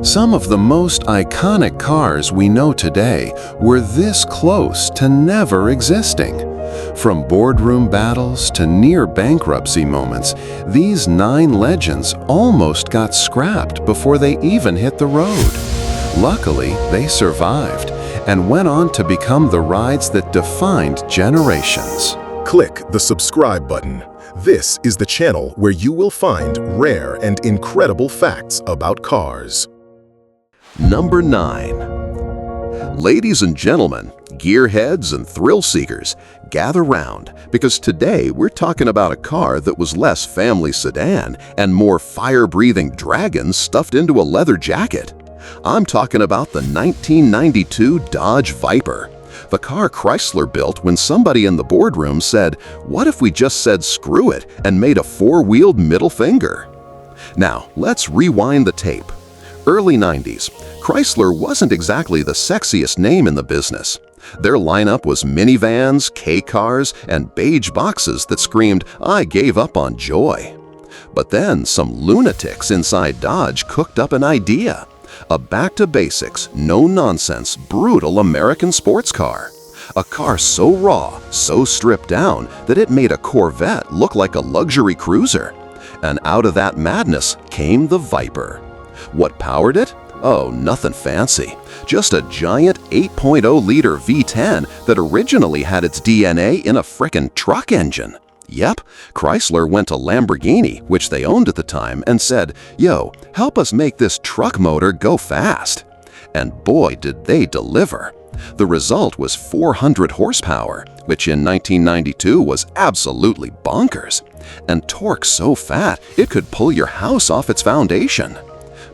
Some of the most iconic cars we know today were this close to never existing. From boardroom battles to near bankruptcy moments, these 9 legends almost got scrapped before they even hit the road. Luckily, they survived and went on to become the rides that defined generations. Click the subscribe button. This is the channel where you will find rare and incredible facts about cars. Number 9. Ladies and gentlemen, gearheads and thrill seekers, gather round because today we're talking about a car that was less family sedan and more fire-breathing dragons stuffed into a leather jacket. I'm talking about the 1992 Dodge Viper. The car Chrysler built when somebody in the boardroom said, "What if we just said screw it and made a 4-wheeled middle finger?" Now, let's rewind the tape. Early 90s, Chrysler wasn't exactly the sexiest name in the business. Their lineup was minivans, K-cars, and beige boxes that screamed, "I gave up on joy." But then some lunatics inside Dodge cooked up an idea. A back-to-basics, no-nonsense, brutal American sports car. A car so raw, so stripped down, that it made a Corvette look like a luxury cruiser. And out of that madness came the Viper. What powered it? Oh, nothing fancy. Just a giant 8.0-liter V10 that originally had its DNA in a frickin' truck engine. Yep, Chrysler went to Lamborghini, which they owned at the time, and said, "Yo, help us make this truck motor go fast." And boy, did they deliver. The result was 400 horsepower, which in 1992 was absolutely bonkers, and torque so fat it could pull your house off its foundation.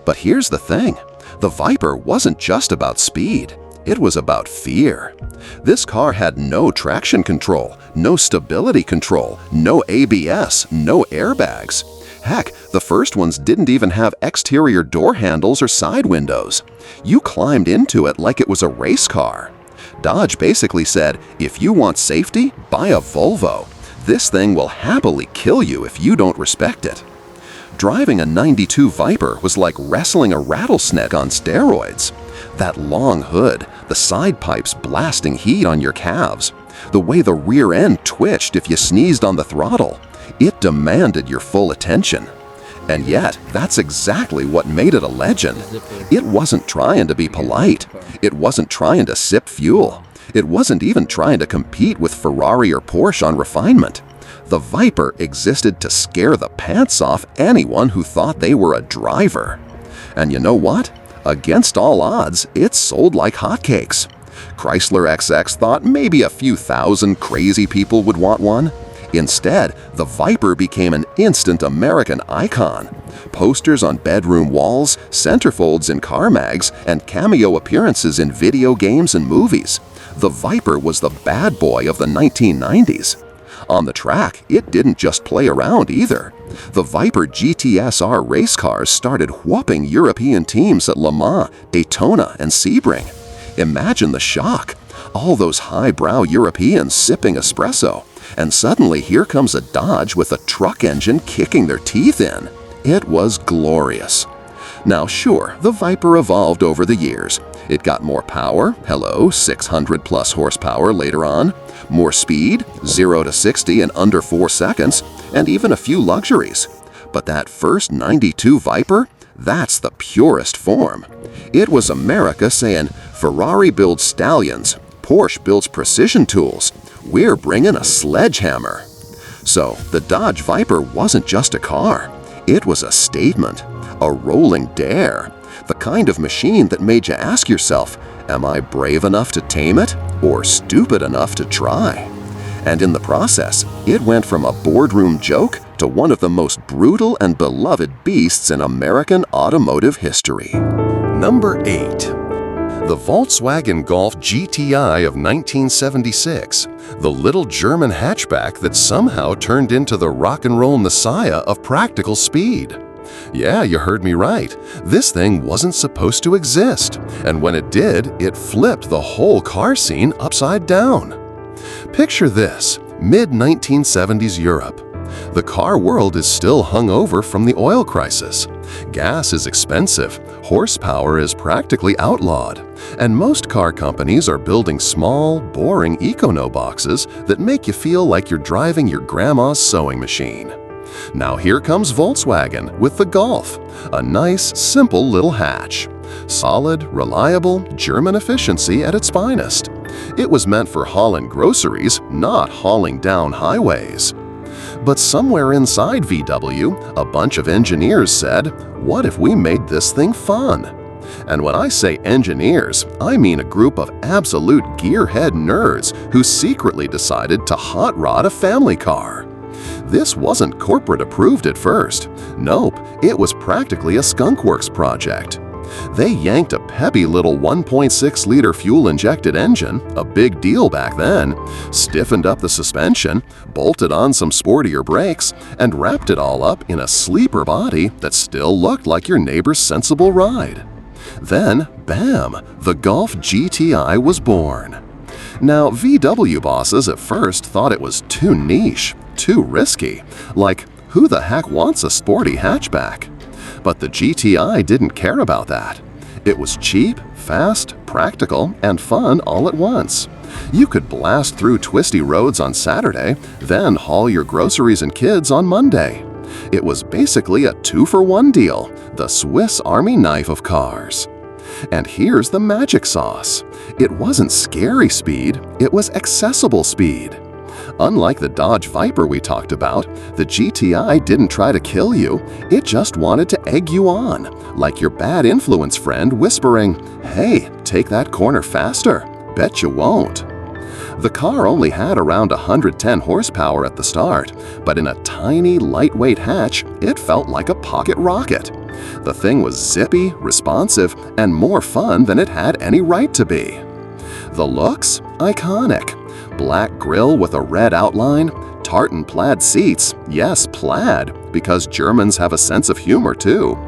But here's the thing, the Viper wasn't just about speed, it was about fear. This car had no traction control, no stability control, no ABS, no airbags. Heck, the first ones didn't even have exterior door handles or side windows. You climbed into it like it was a race car. Dodge basically said, if you want safety, buy a Volvo. This thing will happily kill you if you don't respect it. Driving a 92 Viper was like wrestling a rattlesnake on steroids. That long hood, the side pipes blasting heat on your calves, the way the rear end twitched if you sneezed on the throttle, it demanded your full attention. And yet, that's exactly what made it a legend. It wasn't trying to be polite. It wasn't trying to sip fuel. It wasn't even trying to compete with Ferrari or Porsche on refinement. The Viper existed to scare the pants off anyone who thought they were a driver. And you know what? Against all odds, it sold like hotcakes. Chrysler XX thought maybe a few thousand crazy people would want one. Instead, the Viper became an instant American icon. Posters on bedroom walls, centerfolds in car mags, and cameo appearances in video games and movies. The Viper was the bad boy of the 1990s. On the track, it didn't just play around either. The Viper GTSR race cars started whooping European teams at Le Mans, Daytona, and Sebring. Imagine the shock. All those highbrow Europeans sipping espresso, and suddenly here comes a Dodge with a truck engine kicking their teeth in. It was glorious. Now sure, the Viper evolved over the years. It got more power, 600 plus horsepower later on, more speed, 0 to 60 in under 4 seconds, and even a few luxuries. But that first 92 Viper, that's the purest form. It was America saying, Ferrari builds stallions, Porsche builds precision tools, we're bringing a sledgehammer. So the Dodge Viper wasn't just a car, it was a statement, a rolling dare, the kind of machine that made you ask yourself, am I brave enough to tame it or stupid enough to try? And in the process, it went from a boardroom joke to one of the most brutal and beloved beasts in American automotive history. Number 8. The Volkswagen Golf GTI of 1976, the little German hatchback that somehow turned into the rock and roll messiah of practical speed. Yeah, you heard me right. This thing wasn't supposed to exist, and when it did, it flipped the whole car scene upside down. Picture this, mid-1970s Europe. The car world is still hungover from the oil crisis. Gas is expensive, horsepower is practically outlawed, and most car companies are building small, boring econo boxes that make you feel like you're driving your grandma's sewing machine. Now here comes Volkswagen with the Golf, a nice, simple little hatch. Solid, reliable, German efficiency at its finest. It was meant for hauling groceries, not hauling down highways. But somewhere inside VW, a bunch of engineers said, "What if we made this thing fun?" And when I say engineers, I mean a group of absolute gearhead nerds who secretly decided to hot rod a family car. This wasn't corporate approved at first. Nope, it was practically a skunkworks project. They yanked a peppy little 1.6-liter fuel-injected engine, a big deal back then, stiffened up the suspension, bolted on some sportier brakes, and wrapped it all up in a sleeper body that still looked like your neighbor's sensible ride. Then, bam, the Golf GTI was born. Now, VW bosses at first thought it was too niche, too risky, like, who the heck wants a sporty hatchback? But the GTI didn't care about that. It was cheap, fast, practical, and fun all at once. You could blast through twisty roads on Saturday, then haul your groceries and kids on Monday. It was basically a 2-for-1 deal, the Swiss Army knife of cars. And here's the magic sauce. It wasn't scary speed, it was accessible speed. Unlike the Dodge Viper we talked about, the GTI didn't try to kill you, it just wanted to egg you on, like your bad influence friend whispering, "Hey, take that corner faster, bet you won't." The car only had around 110 horsepower at the start, but in a tiny, lightweight hatch, it felt like a pocket rocket. The thing was zippy, responsive, and more fun than it had any right to be. The looks? Iconic. Black grille with a red outline, tartan plaid seats, yes, plaid, because Germans have a sense of humor too,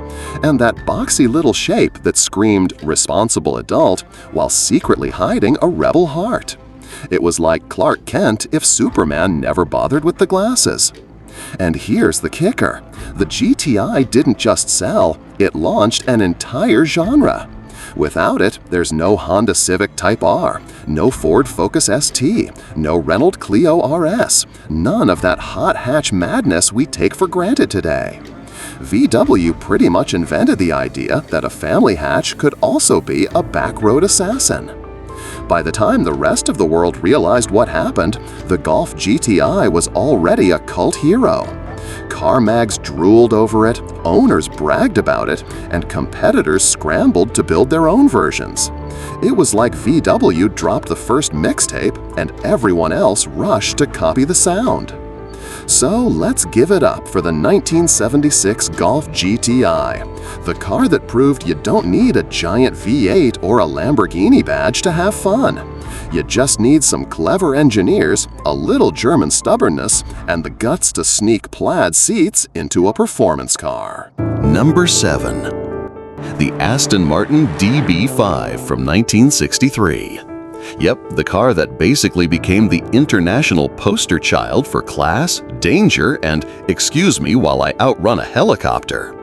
and that boxy little shape that screamed responsible adult while secretly hiding a rebel heart. It was like Clark Kent if Superman never bothered with the glasses. And here's the kicker. The GTI didn't just sell, it launched an entire genre. Without it, there's no Honda Civic Type R, no Ford Focus ST, no Renault Clio RS, none of that hot hatch madness we take for granted today. VW pretty much invented the idea that a family hatch could also be a backroad assassin. By the time the rest of the world realized what happened, the Golf GTI was already a cult hero. Car mags drooled over it, owners bragged about it, and competitors scrambled to build their own versions. It was like VW dropped the first mixtape and everyone else rushed to copy the sound. So let's give it up for the 1976 Golf GTI, the car that proved you don't need a giant V8 or a Lamborghini badge to have fun. You just need some clever engineers, a little German stubbornness, and the guts to sneak plaid seats into a performance car. Number 7. The Aston Martin DB5 from 1963. Yep, the car that basically became the international poster child for class, danger, and excuse me while I outrun a helicopter.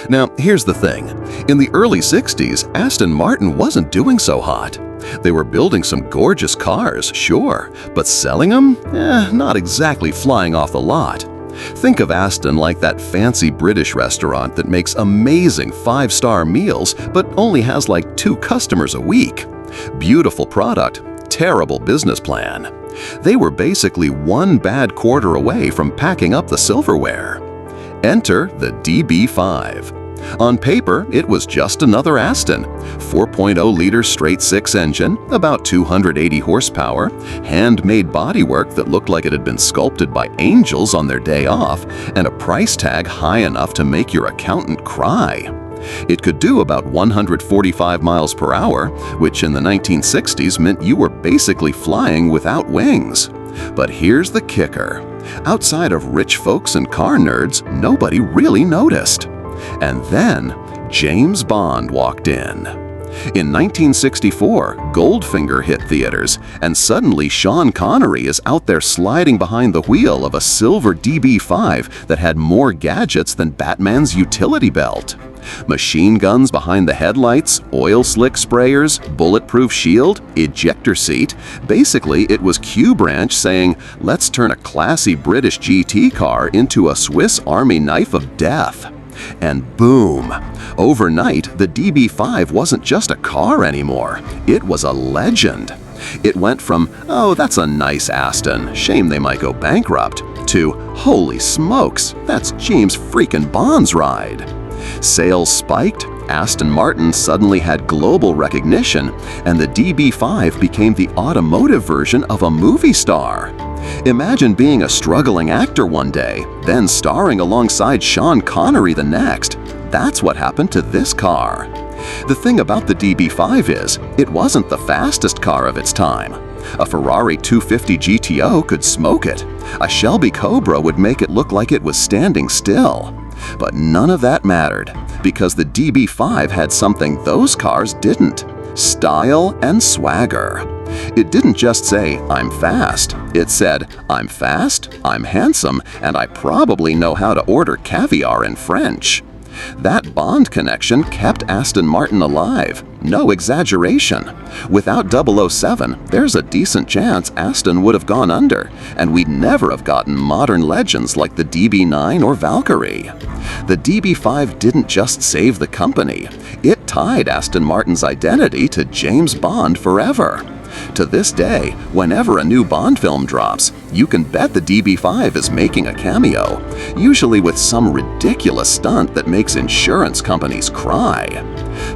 Now, here's the thing. In the early 60s, Aston Martin wasn't doing so hot. They were building some gorgeous cars, sure, but selling them? Not exactly flying off the lot. Think of Aston like that fancy British restaurant that makes amazing 5-star meals but only has like 2 customers a week. Beautiful product, terrible business plan. They were basically one bad quarter away from packing up the silverware. Enter the DB5. On paper, it was just another Aston. 4.0-liter straight-six engine, about 280 horsepower, handmade bodywork that looked like it had been sculpted by angels on their day off, and a price tag high enough to make your accountant cry. It could do about 145 miles per hour, which in the 1960s meant you were basically flying without wings. But here's the kicker. Outside of rich folks and car nerds, nobody really noticed. And then James Bond walked in. In 1964, Goldfinger hit theaters, and suddenly Sean Connery is out there sliding behind the wheel of a silver DB5 that had more gadgets than Batman's utility belt. Machine guns behind the headlights, oil slick sprayers, bulletproof shield, ejector seat. Basically, it was Q Branch saying, let's turn a classy British GT car into a Swiss Army knife of death. And boom! Overnight, the DB5 wasn't just a car anymore. It was a legend. It went from, oh, that's a nice Aston, shame they might go bankrupt, to, holy smokes, that's James freaking Bond's ride. Sales spiked, Aston Martin suddenly had global recognition, and the DB5 became the automotive version of a movie star. Imagine being a struggling actor one day, then starring alongside Sean Connery the next. That's what happened to this car. The thing about the DB5 is, it wasn't the fastest car of its time. A Ferrari 250 GTO could smoke it. A Shelby Cobra would make it look like it was standing still. But none of that mattered, because the DB5 had something those cars didn't: style and swagger. It didn't just say, I'm fast. It said, I'm fast, I'm handsome, and I probably know how to order caviar in French. That Bond connection kept Aston Martin alive. No exaggeration. Without 007, there's a decent chance Aston would have gone under, and we'd never have gotten modern legends like the DB9 or Valkyrie. The DB5 didn't just save the company. It tied Aston Martin's identity to James Bond forever. To this day, whenever a new Bond film drops, you can bet the DB5 is making a cameo, usually with some ridiculous stunt that makes insurance companies cry.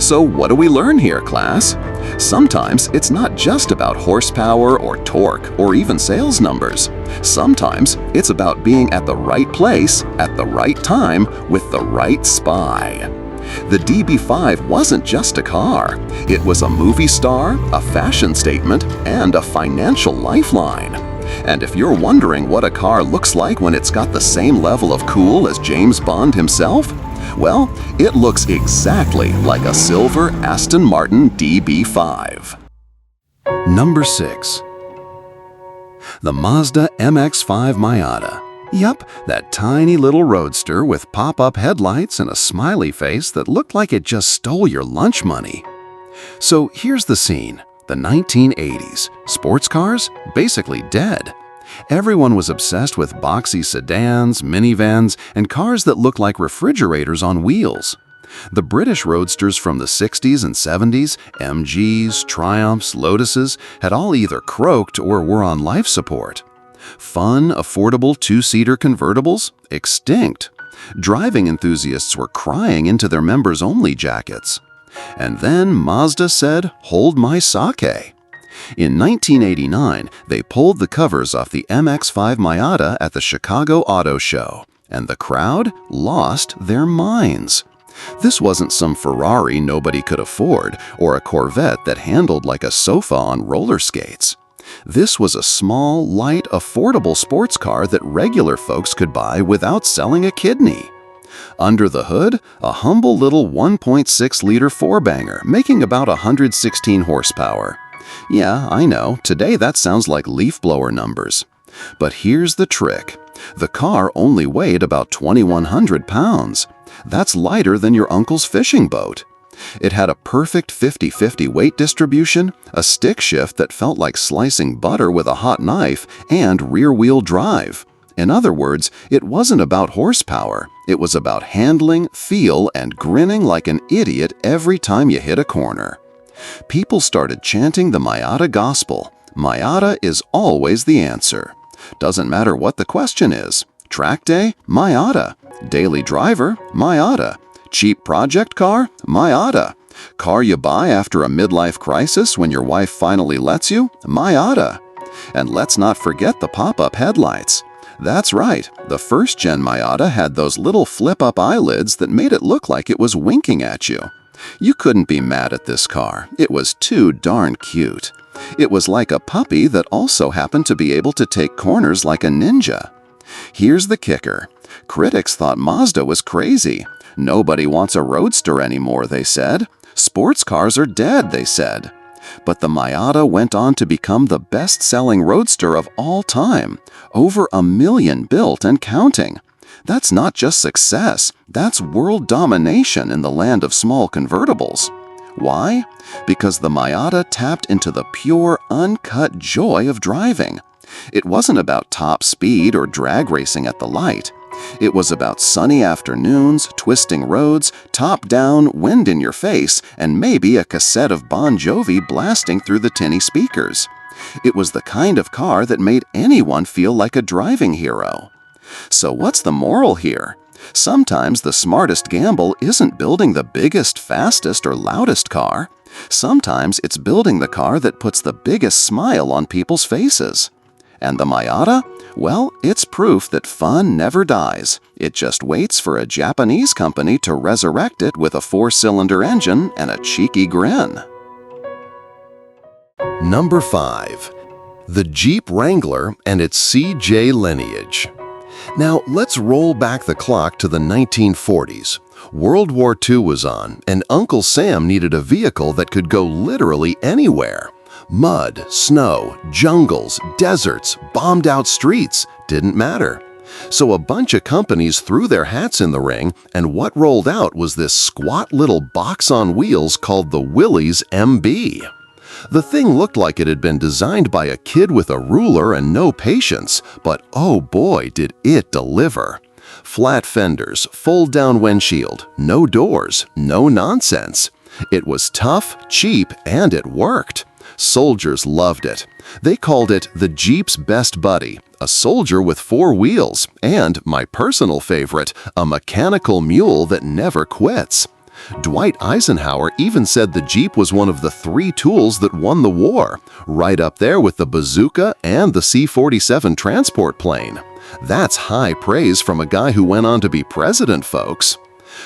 So what do we learn here, class? Sometimes it's not just about horsepower or torque or even sales numbers. Sometimes it's about being at the right place at the right time with the right spy. The DB5 wasn't just a car. It was a movie star, a fashion statement, and a financial lifeline. And if you're wondering what a car looks like when it's got the same level of cool as James Bond himself, well, it looks exactly like a silver Aston Martin DB5. Number 6. The Mazda MX-5 Miata. Yup, that tiny little roadster with pop-up headlights and a smiley face that looked like it just stole your lunch money. So here's the scene. The 1980s. Sports cars? Basically dead. Everyone was obsessed with boxy sedans, minivans, and cars that looked like refrigerators on wheels. The British roadsters from the 60s and 70s, MGs, Triumphs, Lotuses, had all either croaked or were on life support. Fun, affordable two-seater convertibles? Extinct. Driving enthusiasts were crying into their members-only jackets. And then Mazda said, hold my sake. In 1989, they pulled the covers off the MX-5 Miata at the Chicago Auto Show, and the crowd lost their minds. This wasn't some Ferrari nobody could afford or a Corvette that handled like a sofa on roller skates. This was a small, light, affordable sports car that regular folks could buy without selling a kidney. Under the hood, a humble little 1.6-liter four-banger making about 116 horsepower. Yeah, I know, today that sounds like leaf blower numbers. But here's the trick. The car only weighed about 2,100 pounds. That's lighter than your uncle's fishing boat. It had a perfect 50-50 weight distribution, a stick shift that felt like slicing butter with a hot knife, and rear-wheel drive. In other words, it wasn't about horsepower. It was about handling, feel, and grinning like an idiot every time you hit a corner. People started chanting the Miata gospel. Miata is always the answer. Doesn't matter what the question is. Track day? Miata. Daily driver? Miata. Cheap project car? Miata. Car you buy after a midlife crisis when your wife finally lets you? Miata. And let's not forget the pop-up headlights. That's right, the first-gen Miata had those little flip-up eyelids that made it look like it was winking at you. You couldn't be mad at this car. It was too darn cute. It was like a puppy that also happened to be able to take corners like a ninja. Here's the kicker. Critics thought Mazda was crazy. Nobody wants a roadster anymore, they said. Sports cars are dead, they said. But the Miata went on to become the best-selling roadster of all time, over 1 million built and counting. That's not just success, that's world domination in the land of small convertibles. Why? Because the Miata tapped into the pure, uncut joy of driving. It wasn't about top speed or drag racing at the light. It was about sunny afternoons, twisting roads, top-down, wind in your face, and maybe a cassette of Bon Jovi blasting through the tinny speakers. It was the kind of car that made anyone feel like a driving hero. So what's the moral here? Sometimes the smartest gamble isn't building the biggest, fastest, or loudest car. Sometimes it's building the car that puts the biggest smile on people's faces. And the Miata? Well, it's proof that fun never dies. It just waits for a Japanese company to resurrect it with a 4-cylinder engine and a cheeky grin. Number 5. The Jeep Wrangler and its CJ lineage. Now, let's roll back the clock to the 1940s. World War II was on, and Uncle Sam needed a vehicle that could go literally anywhere. Mud, snow, jungles, deserts, bombed-out streets, didn't matter. So a bunch of companies threw their hats in the ring, and what rolled out was this squat little box on wheels called the Willys MB. The thing looked like it had been designed by a kid with a ruler and no patience, but oh boy did it deliver. Flat fenders, fold-down windshield, no doors, no nonsense. It was tough, cheap, and it worked. Soldiers loved it. They called it the Jeep's best buddy, a soldier with 4 wheels, and, my personal favorite, a mechanical mule that never quits. Dwight Eisenhower even said the Jeep was one of the 3 tools that won the war, right up there with the bazooka and the C-47 transport plane. That's high praise from a guy who went on to be president, folks.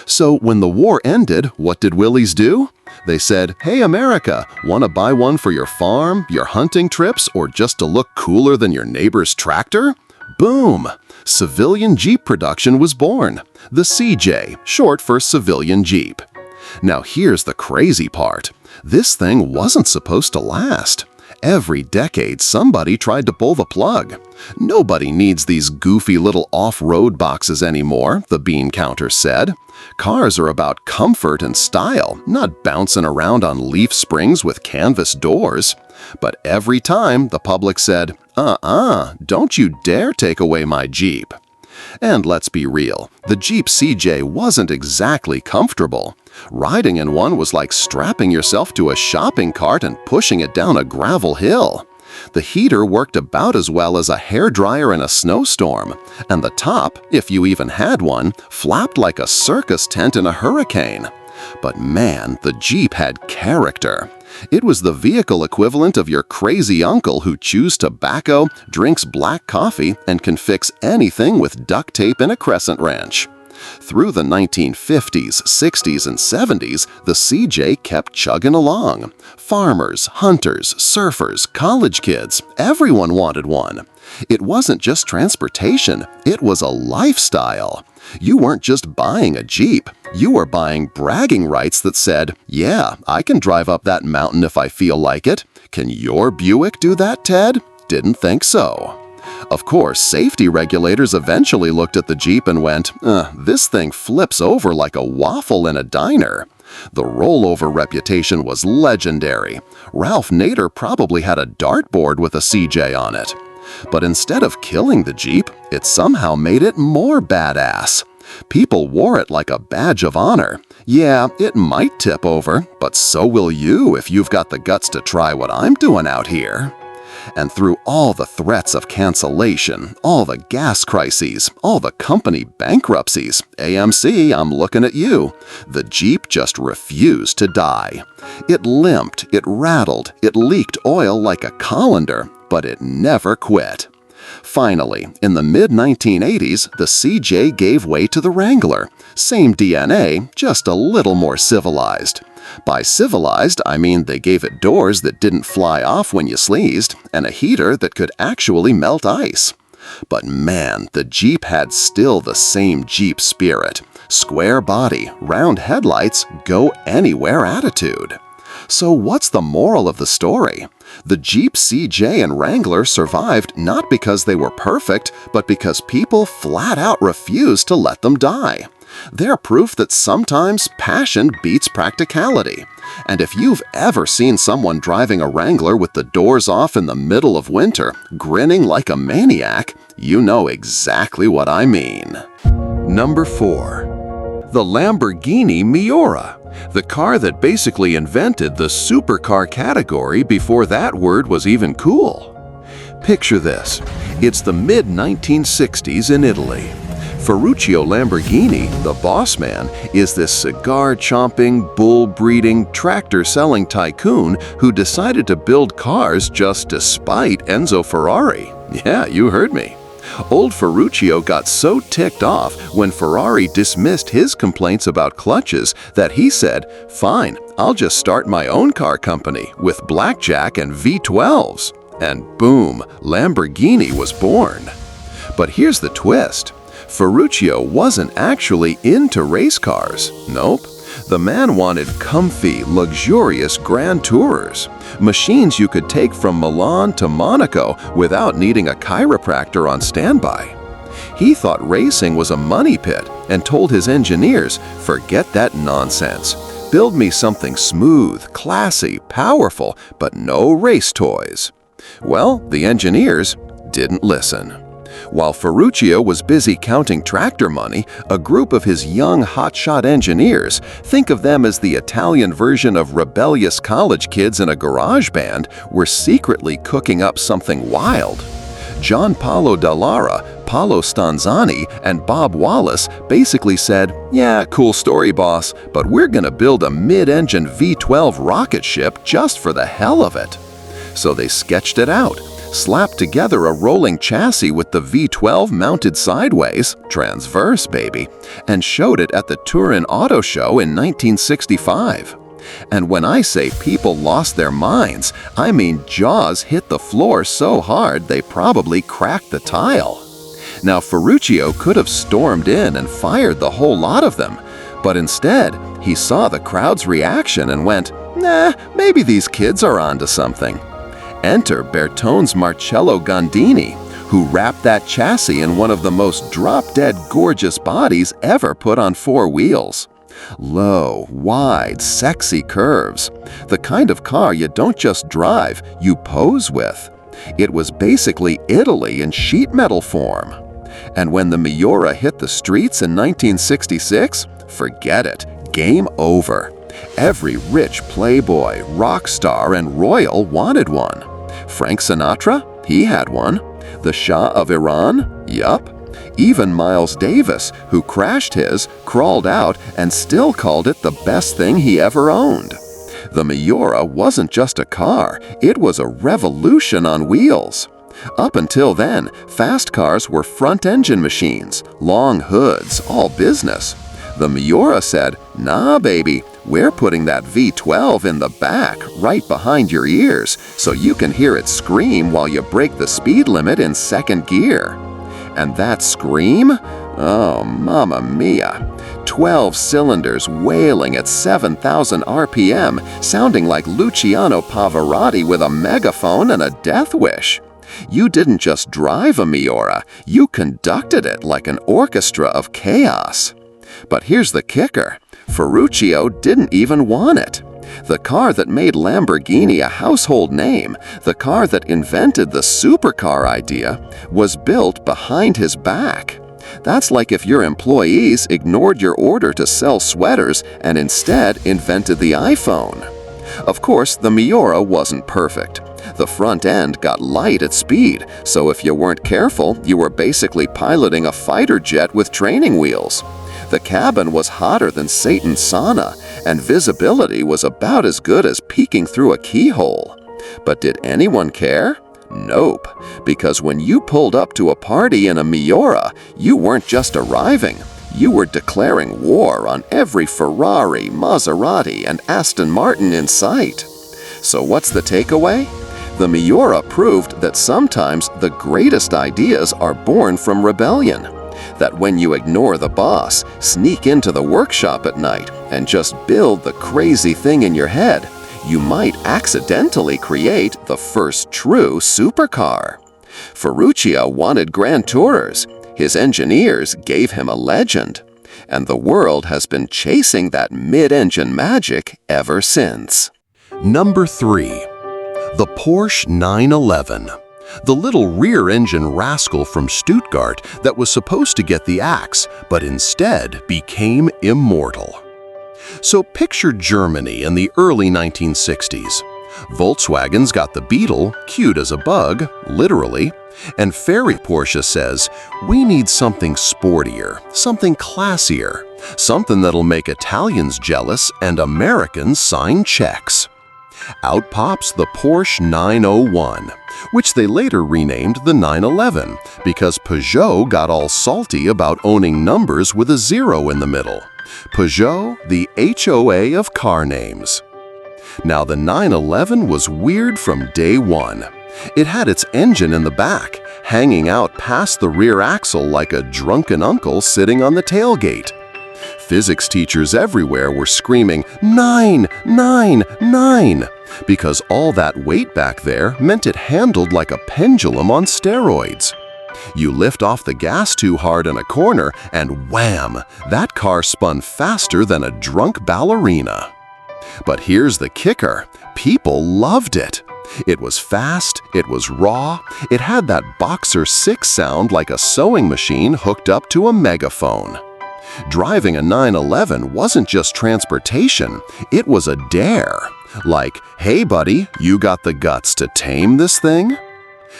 So when the war ended, what did Willys do? They said, "Hey America, want to buy one for your farm, your hunting trips, or just to look cooler than your neighbor's tractor?" Boom! Civilian Jeep production was born. The CJ, short for Civilian Jeep. Now here's the crazy part. This thing wasn't supposed to last. Every decade, somebody tried to pull the plug. Nobody needs these goofy little off-road boxes anymore, the bean counter said. Cars are about comfort and style, not bouncing around on leaf springs with canvas doors. But every time, the public said, don't you dare take away my Jeep. And let's be real, the Jeep CJ wasn't exactly comfortable. Riding in one was like strapping yourself to a shopping cart and pushing it down a gravel hill. The heater worked about as well as a hairdryer in a snowstorm, and the top, if you even had one, flapped like a circus tent in a hurricane. But man, the Jeep had character. It was the vehicle equivalent of your crazy uncle who chews tobacco, drinks black coffee, and can fix anything with duct tape and a crescent wrench. Through the 1950s, 60s, and 70s, the CJ kept chugging along. Farmers, hunters, surfers, college kids, everyone wanted one. It wasn't just transportation, it was a lifestyle. You weren't just buying a Jeep, you were buying bragging rights that said, "Yeah, I can drive up that mountain if I feel like it. Can your Buick do that, Ted? Didn't think so." Of course, safety regulators eventually looked at the Jeep and went, this thing flips over like a waffle in a diner. The rollover reputation was legendary. Ralph Nader probably had a dartboard with a CJ on it. But instead of killing the Jeep, it somehow made it more badass. People wore it like a badge of honor. Yeah, it might tip over, but so will you if you've got the guts to try what I'm doing out here. And through all the threats of cancellation, all the gas crises, all the company bankruptcies, AMC, I'm looking at you, the Jeep just refused to die. It limped, it rattled, it leaked oil like a colander, but it never quit. Finally, in the mid-1980s, the CJ gave way to the Wrangler. Same DNA, just a little more civilized. By civilized, I mean they gave it doors that didn't fly off when you sneezed, and a heater that could actually melt ice. But man, the Jeep had still the same Jeep spirit. square body, round headlights, go anywhere attitude. So what's the moral of the story? The Jeep CJ and Wrangler survived not because they were perfect, but because people flat out refused to let them die. They're proof that sometimes passion beats practicality. And if you've ever seen someone driving a Wrangler with the doors off in the middle of winter, grinning like a maniac, you know exactly what I mean. Number 4. The Lamborghini Miura, the car that basically invented the supercar category before that word was even cool. Picture this. It's the mid-1960s in Italy. Ferruccio Lamborghini, the boss man, is this cigar-chomping, bull-breeding, tractor-selling tycoon who decided to build cars just despite Enzo Ferrari. Yeah, you heard me. Old Ferruccio got so ticked off when Ferrari dismissed his complaints about clutches that he said, "Fine, I'll just start my own car company with blackjack and V12s." And boom, Lamborghini was born. But here's the twist. Ferruccio wasn't actually into race cars. Nope. The man wanted comfy, luxurious grand tourers, machines you could take from Milan to Monaco without needing a chiropractor on standby. He thought racing was a money pit and told his engineers, "Forget that nonsense. Build me something smooth, classy, powerful, but no race toys." Well, the engineers didn't listen. While Ferruccio was busy counting tractor money, a group of his young hotshot engineers, think of them as the Italian version of rebellious college kids in a garage band, were secretly cooking up something wild. John Paolo Dallara, Paolo Stanzani, and Bob Wallace basically said, "Yeah, cool story, boss, but we're gonna build a mid-engine V12 rocket ship just for the hell of it." So they sketched it out, slapped together a rolling chassis with the V12 mounted sideways, transverse baby, and showed it at the Turin Auto Show in 1965. And when I say people lost their minds, I mean jaws hit the floor so hard they probably cracked the tile. Now Ferruccio could have stormed in and fired the whole lot of them, but instead he saw the crowd's reaction and went, "Nah, maybe these kids are onto something." Enter Bertone's Marcello Gondini, who wrapped that chassis in one of the most drop-dead gorgeous bodies ever put on four wheels. Low, wide, sexy curves. The kind of car you don't just drive, you pose with. It was basically Italy in sheet metal form. And when the Miura hit the streets in 1966, forget it, game over. Every rich playboy, rock star, and royal wanted one. Frank Sinatra? He had one. The Shah of Iran? Yup. Even Miles Davis, who crashed his, crawled out and still called it the best thing he ever owned. The Miura wasn't just a car, it was a revolution on wheels. Up until then, fast cars were front-engine machines, long hoods, all business. The Miura said, "Nah, baby, we're putting that V12 in the back, right behind your ears, so you can hear it scream while you break the speed limit in second gear." And that scream? Oh, mamma mia. 12 cylinders wailing at 7,000 RPM, sounding like Luciano Pavarotti with a megaphone and a death wish. You didn't just drive a Miura, you conducted it like an orchestra of chaos. But here's the kicker. Ferruccio didn't even want it. The car that made Lamborghini a household name, the car that invented the supercar idea, was built behind his back. That's like if your employees ignored your order to sell sweaters and instead invented the iPhone. Of course, the Miura wasn't perfect. The front end got light at speed, so if you weren't careful, you were basically piloting a fighter jet with training wheels. The cabin was hotter than Satan's sauna, and visibility was about as good as peeking through a keyhole. But did anyone care? Nope, because when you pulled up to a party in a Miura, you weren't just arriving, you were declaring war on every Ferrari, Maserati, and Aston Martin in sight. So what's the takeaway? The Miura proved that sometimes the greatest ideas are born from rebellion. That when you ignore the boss, sneak into the workshop at night, and just build the crazy thing in your head, you might accidentally create the first true supercar. Ferruccio wanted grand tourers. His engineers gave him a legend. And the world has been chasing that mid-engine magic ever since. Number 3. The Porsche 911. The little rear-engine rascal from Stuttgart that was supposed to get the axe, but instead became immortal. So picture Germany in the early 1960s. Volkswagen's got the Beetle, cute as a bug, literally, and Ferry Porsche says, we need something sportier, something classier, something that'll make Italians jealous and Americans sign checks. Out pops the Porsche 901, which they later renamed the 911 because Peugeot got all salty about owning numbers with a 0 in the middle. Peugeot, the HOA of car names. Now the 911 was weird from day one. It had its engine in the back, hanging out past the rear axle like a drunken uncle sitting on the tailgate. Physics teachers everywhere were screaming, 9, 9, 9, because all that weight back there meant it handled like a pendulum on steroids. You lift off the gas too hard in a corner and wham, that car spun faster than a drunk ballerina. But here's the kicker, people loved it. It was fast, it was raw, it had that Boxer 6 sound like a sewing machine hooked up to a megaphone. Driving a 911 wasn't just transportation, it was a dare. Like, hey buddy, you got the guts to tame this thing?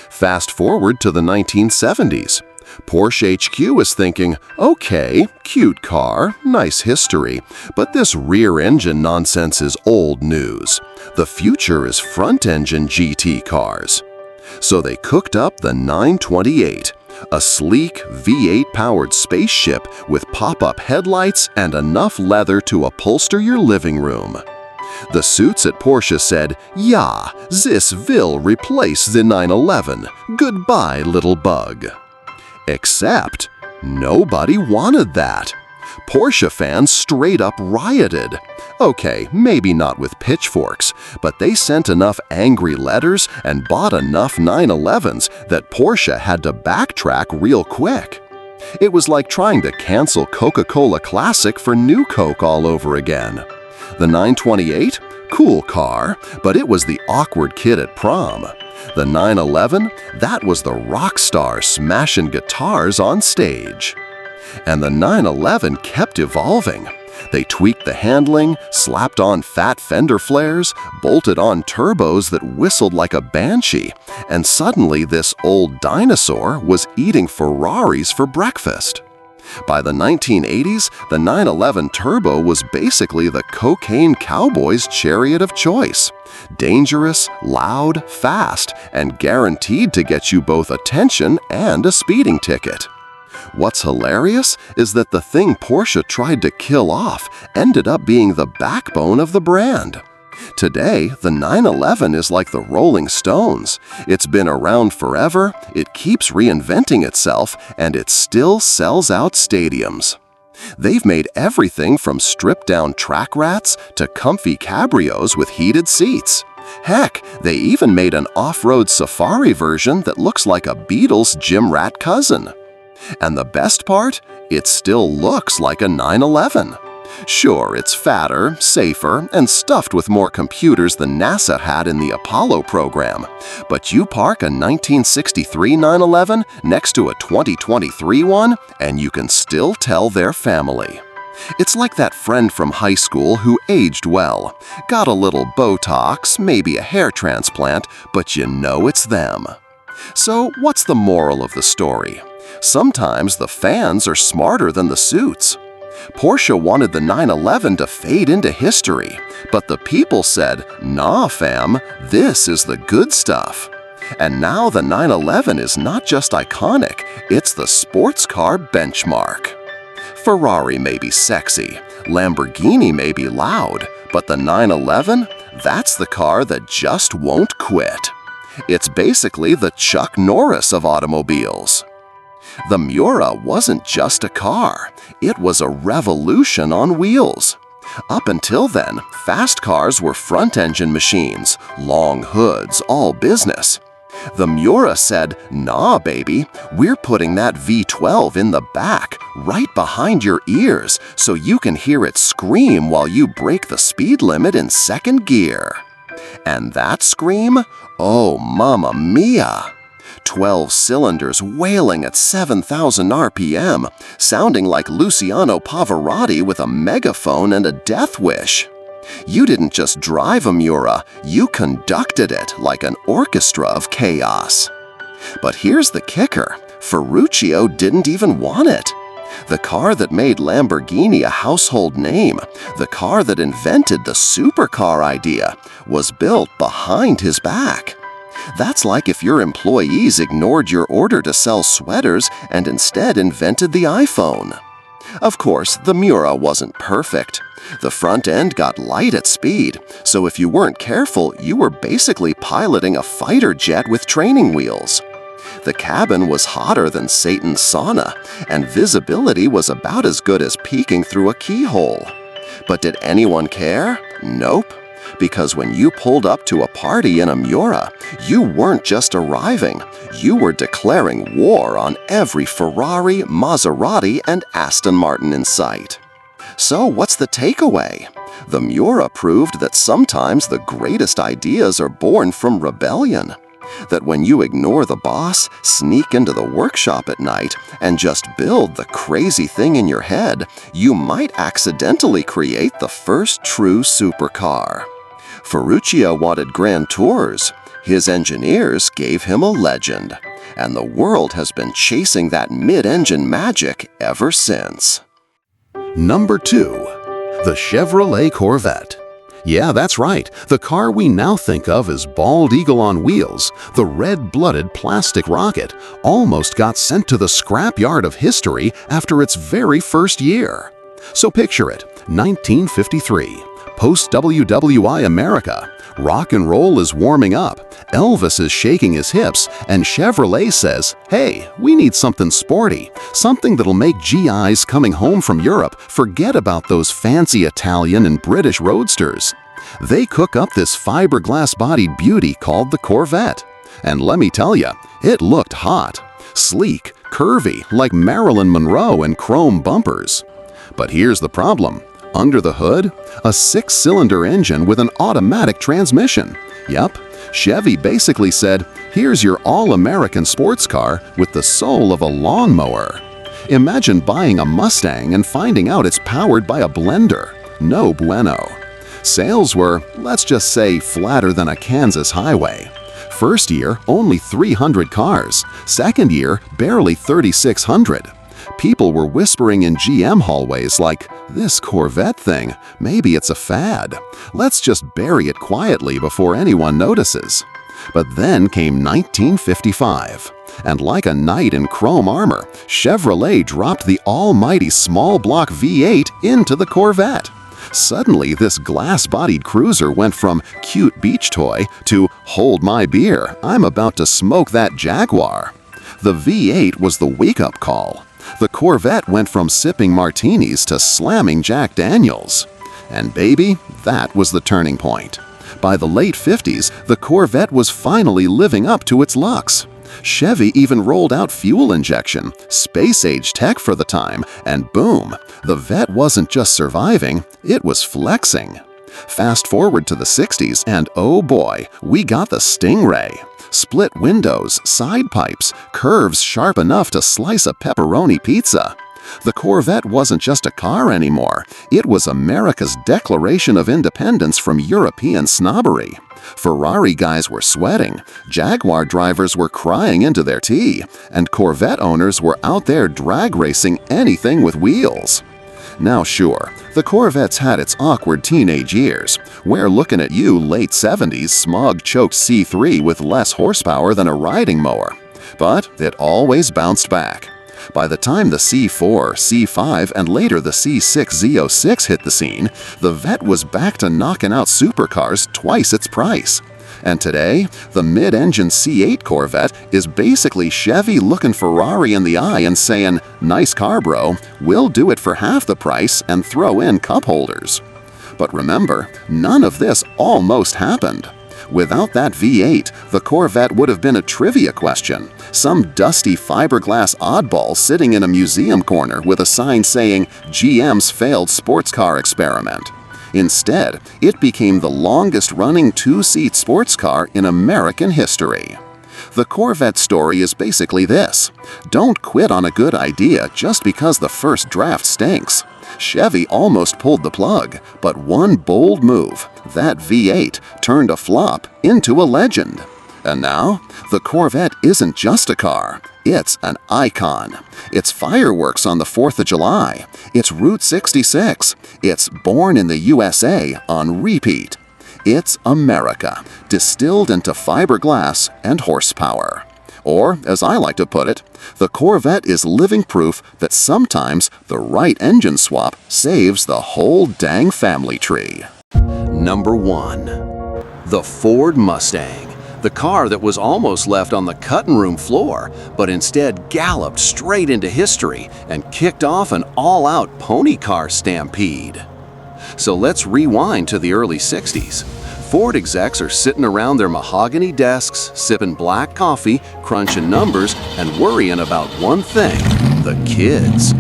Fast forward to the 1970s. Porsche HQ is thinking, okay, cute car, nice history, but this rear-engine nonsense is old news. The future is front-engine GT cars. So they cooked up the 928, a sleek V8-powered spaceship with pop-up headlights and enough leather to upholster your living room. The suits at Porsche said, "Ja, this will replace the 911. Goodbye, little bug." Except, nobody wanted that. Porsche fans straight up rioted. Okay, maybe not with pitchforks, but they sent enough angry letters and bought enough 911s that Porsche had to backtrack real quick. It was like trying to cancel Coca-Cola Classic for New Coke all over again. The 928? Cool car, but it was the awkward kid at prom. The 911? That was the rock star smashing guitars on stage. And the 911 kept evolving. They tweaked the handling, slapped on fat fender flares, bolted on turbos that whistled like a banshee, and suddenly this old dinosaur was eating Ferraris for breakfast. By the 1980s, the 911 Turbo was basically the cocaine cowboy's chariot of choice. Dangerous, loud, fast, and guaranteed to get you both attention and a speeding ticket. What's hilarious is that the thing Porsche tried to kill off ended up being the backbone of the brand. Today, the 911 is like the Rolling Stones. It's been around forever, it keeps reinventing itself, and it still sells out stadiums. They've made everything from stripped-down track rats to comfy cabrios with heated seats. Heck, they even made an off-road safari version that looks like a Beatles gym rat cousin. And the best part? It still looks like a 911. Sure, it's fatter, safer, and stuffed with more computers than NASA had in the Apollo program, but you park a 1963 911 next to a 2023 one, and you can still tell they're family. It's like that friend from high school who aged well, got a little Botox, maybe a hair transplant, but you know it's them. So what's the moral of the story? Sometimes the fans are smarter than the suits. Porsche wanted the 911 to fade into history, but the people said, "Nah, fam, this is the good stuff." And now the 911 is not just iconic, it's the sports car benchmark. Ferrari may be sexy, Lamborghini may be loud, but the 911? That's the car that just won't quit. It's basically the Chuck Norris of automobiles. The Miura wasn't just a car, it was a revolution on wheels. Up until then, fast cars were front-engine machines, long hoods, all business. The Miura said, "Nah, baby, we're putting that V12 in the back, right behind your ears, so you can hear it scream while you break the speed limit in second gear." And that scream? Oh, mamma mia! 12 cylinders wailing at 7,000 RPM, sounding like Luciano Pavarotti with a megaphone and a death wish. You didn't just drive a Miura, you conducted it like an orchestra of chaos. But here's the kicker, Ferruccio didn't even want it. The car that made Lamborghini a household name, the car that invented the supercar idea, was built behind his back. That's like if your employees ignored your order to sell sweaters and instead invented the iPhone. Of course, the Miura wasn't perfect. The front end got light at speed, so if you weren't careful, you were basically piloting a fighter jet with training wheels. The cabin was hotter than Satan's sauna, and visibility was about as good as peeking through a keyhole. But did anyone care? Nope. Because when you pulled up to a party in a Miura, you weren't just arriving, you were declaring war on every Ferrari, Maserati, and Aston Martin in sight. So what's the takeaway? The Miura proved that sometimes the greatest ideas are born from rebellion. That when you ignore the boss, sneak into the workshop at night, and just build the crazy thing in your head, you might accidentally create the first true supercar. Ferruccio wanted grand tours. His engineers gave him a legend. And the world has been chasing that mid-engine magic ever since. Number 2. The Chevrolet Corvette. Yeah, that's right. The car we now think of as Bald Eagle on wheels, the red-blooded plastic rocket, almost got sent to the scrapyard of history after its very first year. So picture it, 1953, post-WWI America. Rock and roll is warming up, Elvis is shaking his hips, and Chevrolet says, "Hey, we need something sporty, something that'll make GIs coming home from Europe forget about those fancy Italian and British roadsters." They cook up this fiberglass-bodied beauty called the Corvette. And let me tell you, it looked hot, sleek, curvy, like Marilyn Monroe and chrome bumpers. But here's the problem. Under the hood, a 6-cylinder engine with an automatic transmission. Yep, Chevy basically said, here's your all-American sports car with the soul of a lawnmower. Imagine buying a Mustang and finding out it's powered by a blender. No bueno. Sales were, let's just say, flatter than a Kansas highway. First year, only 300 cars. Second year, barely 3,600. People were whispering in GM hallways like, this Corvette thing, maybe it's a fad. Let's just bury it quietly before anyone notices. But then came 1955, and like a knight in chrome armor, Chevrolet dropped the almighty small block V8 into the Corvette. Suddenly, this glass-bodied cruiser went from cute beach toy to hold my beer, I'm about to smoke that Jaguar. The V8 was the wake-up call. The Corvette went from sipping martinis to slamming Jack Daniels. And baby, that was the turning point. By the late 50s, the Corvette was finally living up to its looks. Chevy even rolled out fuel injection, space-age tech for the time, and boom, the Vette wasn't just surviving, it was flexing. Fast forward to the 60s and oh boy, we got the Stingray. Split windows, side pipes, curves sharp enough to slice a pepperoni pizza. The Corvette wasn't just a car anymore, it was America's declaration of independence from European snobbery. Ferrari guys were sweating, Jaguar drivers were crying into their tea, and Corvette owners were out there drag racing anything with wheels. Now sure, the Corvette's had its awkward teenage years. We're looking at you late 70s smog-choked C3 with less horsepower than a riding mower. But it always bounced back. By the time the C4, C5, and later the C6 Z06 hit the scene, the Vette was back to knocking out supercars twice its price. And today, the mid-engine C8 Corvette is basically Chevy looking Ferrari in the eye and saying, "Nice car, bro, we'll do it for half the price and throw in cup holders." But remember, none of this almost happened. Without that V8, the Corvette would have been a trivia question, some dusty fiberglass oddball sitting in a museum corner with a sign saying GM's failed sports car experiment. Instead, it became the longest-running two-seat sports car in American history. The Corvette story is basically this: don't quit on a good idea just because the first draft stinks. Chevy almost pulled the plug, but one bold move, that V8, turned a flop into a legend. And now, the Corvette isn't just a car, it's an icon. It's fireworks on the 4th of July, it's Route 66, it's Born in the USA on repeat. It's America, distilled into fiberglass and horsepower. Or, as I like to put it, the Corvette is living proof that sometimes the right engine swap saves the whole dang family tree. Number 1. The Ford Mustang. The car that was almost left on the cutting room floor, but instead galloped straight into history and kicked off an all-out pony car stampede. So let's rewind to the early 60s. Ford execs are sitting around their mahogany desks, sipping black coffee, crunching numbers, and worrying about one thing: the kids.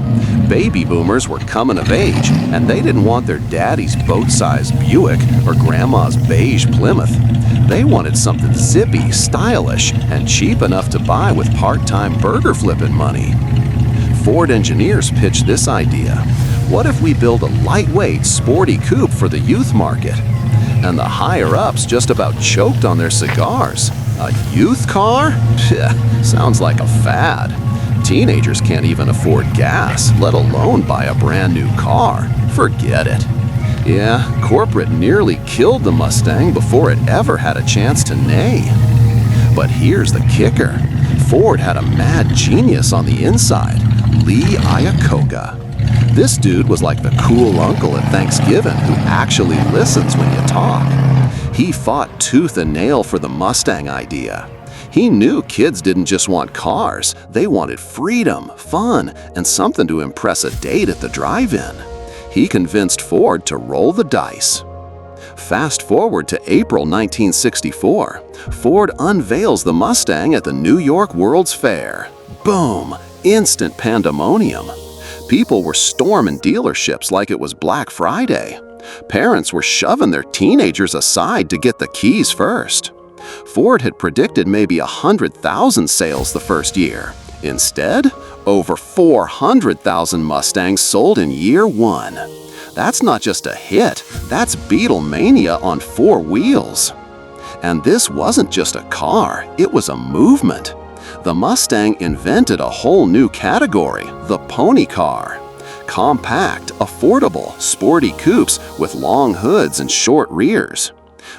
Baby boomers were coming of age, and they didn't want their daddy's boat-sized Buick or grandma's beige Plymouth. They wanted something zippy, stylish, and cheap enough to buy with part-time burger flipping money. Ford engineers pitched this idea: what if we build a lightweight, sporty coupe for the youth market? And the higher-ups just about choked on their cigars. A youth car? Pfft, sounds like a fad. Teenagers can't even afford gas, let alone buy a brand new car. Forget it. Yeah, corporate nearly killed the Mustang before it ever had a chance to neigh. But here's the kicker. Ford had a mad genius on the inside, Lee Iacocca. This dude was like the cool uncle at Thanksgiving who actually listens when you talk. He fought tooth and nail for the Mustang idea. He knew kids didn't just want cars, they wanted freedom, fun, and something to impress a date at the drive-in. He convinced Ford to roll the dice. Fast forward to April 1964, Ford unveils the Mustang at the New York World's Fair. Boom! Instant pandemonium. People were storming dealerships like it was Black Friday. Parents were shoving their teenagers aside to get the keys first. Ford had predicted maybe 100,000 sales the first year. Instead, over 400,000 Mustangs sold in year one. That's not just a hit, that's Beatlemania on 4 wheels. And this wasn't just a car, it was a movement. The Mustang invented a whole new category, the pony car. Compact, affordable, sporty coupes with long hoods and short rears.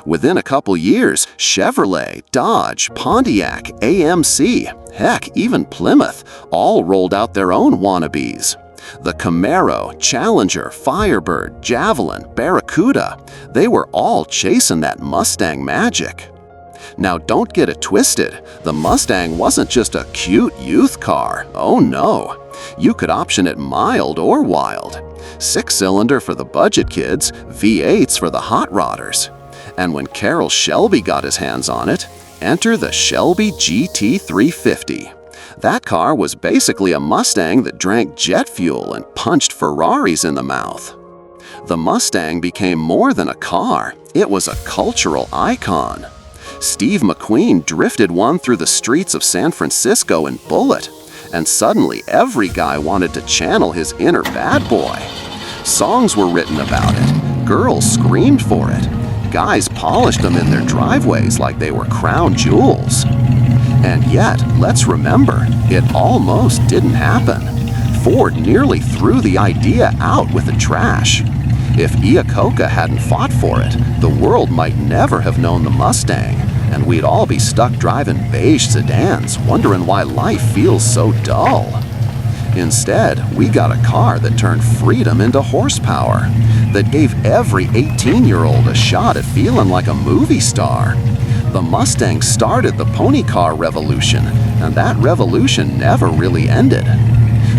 Within a couple years, Chevrolet, Dodge, Pontiac, AMC, heck, even Plymouth, all rolled out their own wannabes. The Camaro, Challenger, Firebird, Javelin, Barracuda, they were all chasing that Mustang magic. Now don't get it twisted, the Mustang wasn't just a cute youth car, oh no. You could option it mild or wild. 6-cylinder for the budget kids, V8s for the hot rodders. And when Carroll Shelby got his hands on it, enter the Shelby GT350. That car was basically a Mustang that drank jet fuel and punched Ferraris in the mouth. The Mustang became more than a car, it was a cultural icon. Steve McQueen drifted one through the streets of San Francisco in Bullitt, and suddenly every guy wanted to channel his inner bad boy. Songs were written about it, girls screamed for it, guys polished them in their driveways like they were crown jewels. And yet, let's remember, it almost didn't happen. Ford nearly threw the idea out with the trash. If Iacocca hadn't fought for it, the world might never have known the Mustang, and we'd all be stuck driving beige sedans, wondering why life feels so dull. Instead, we got a car that turned freedom into horsepower, that gave every 18-year-old a shot at feeling like a movie star. The Mustang started the pony car revolution, and that revolution never really ended.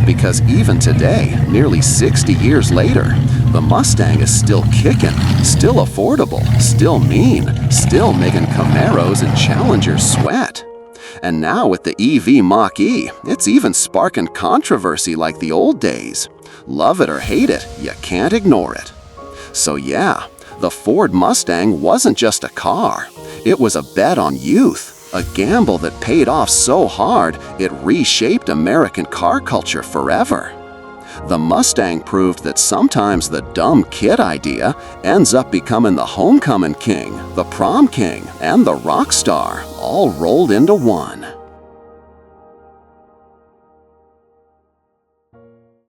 Because even today, nearly 60 years later, the Mustang is still kicking, still affordable, still mean, still making Camaros and Challengers sweat. And now with the EV Mach-E, it's even sparking controversy like the old days. Love it or hate it, you can't ignore it. So yeah, the Ford Mustang wasn't just a car. It was a bet on youth, a gamble that paid off so hard it reshaped American car culture forever. The Mustang proved that sometimes the dumb kid idea ends up becoming the homecoming king, the prom king, and the rock star, all rolled into one.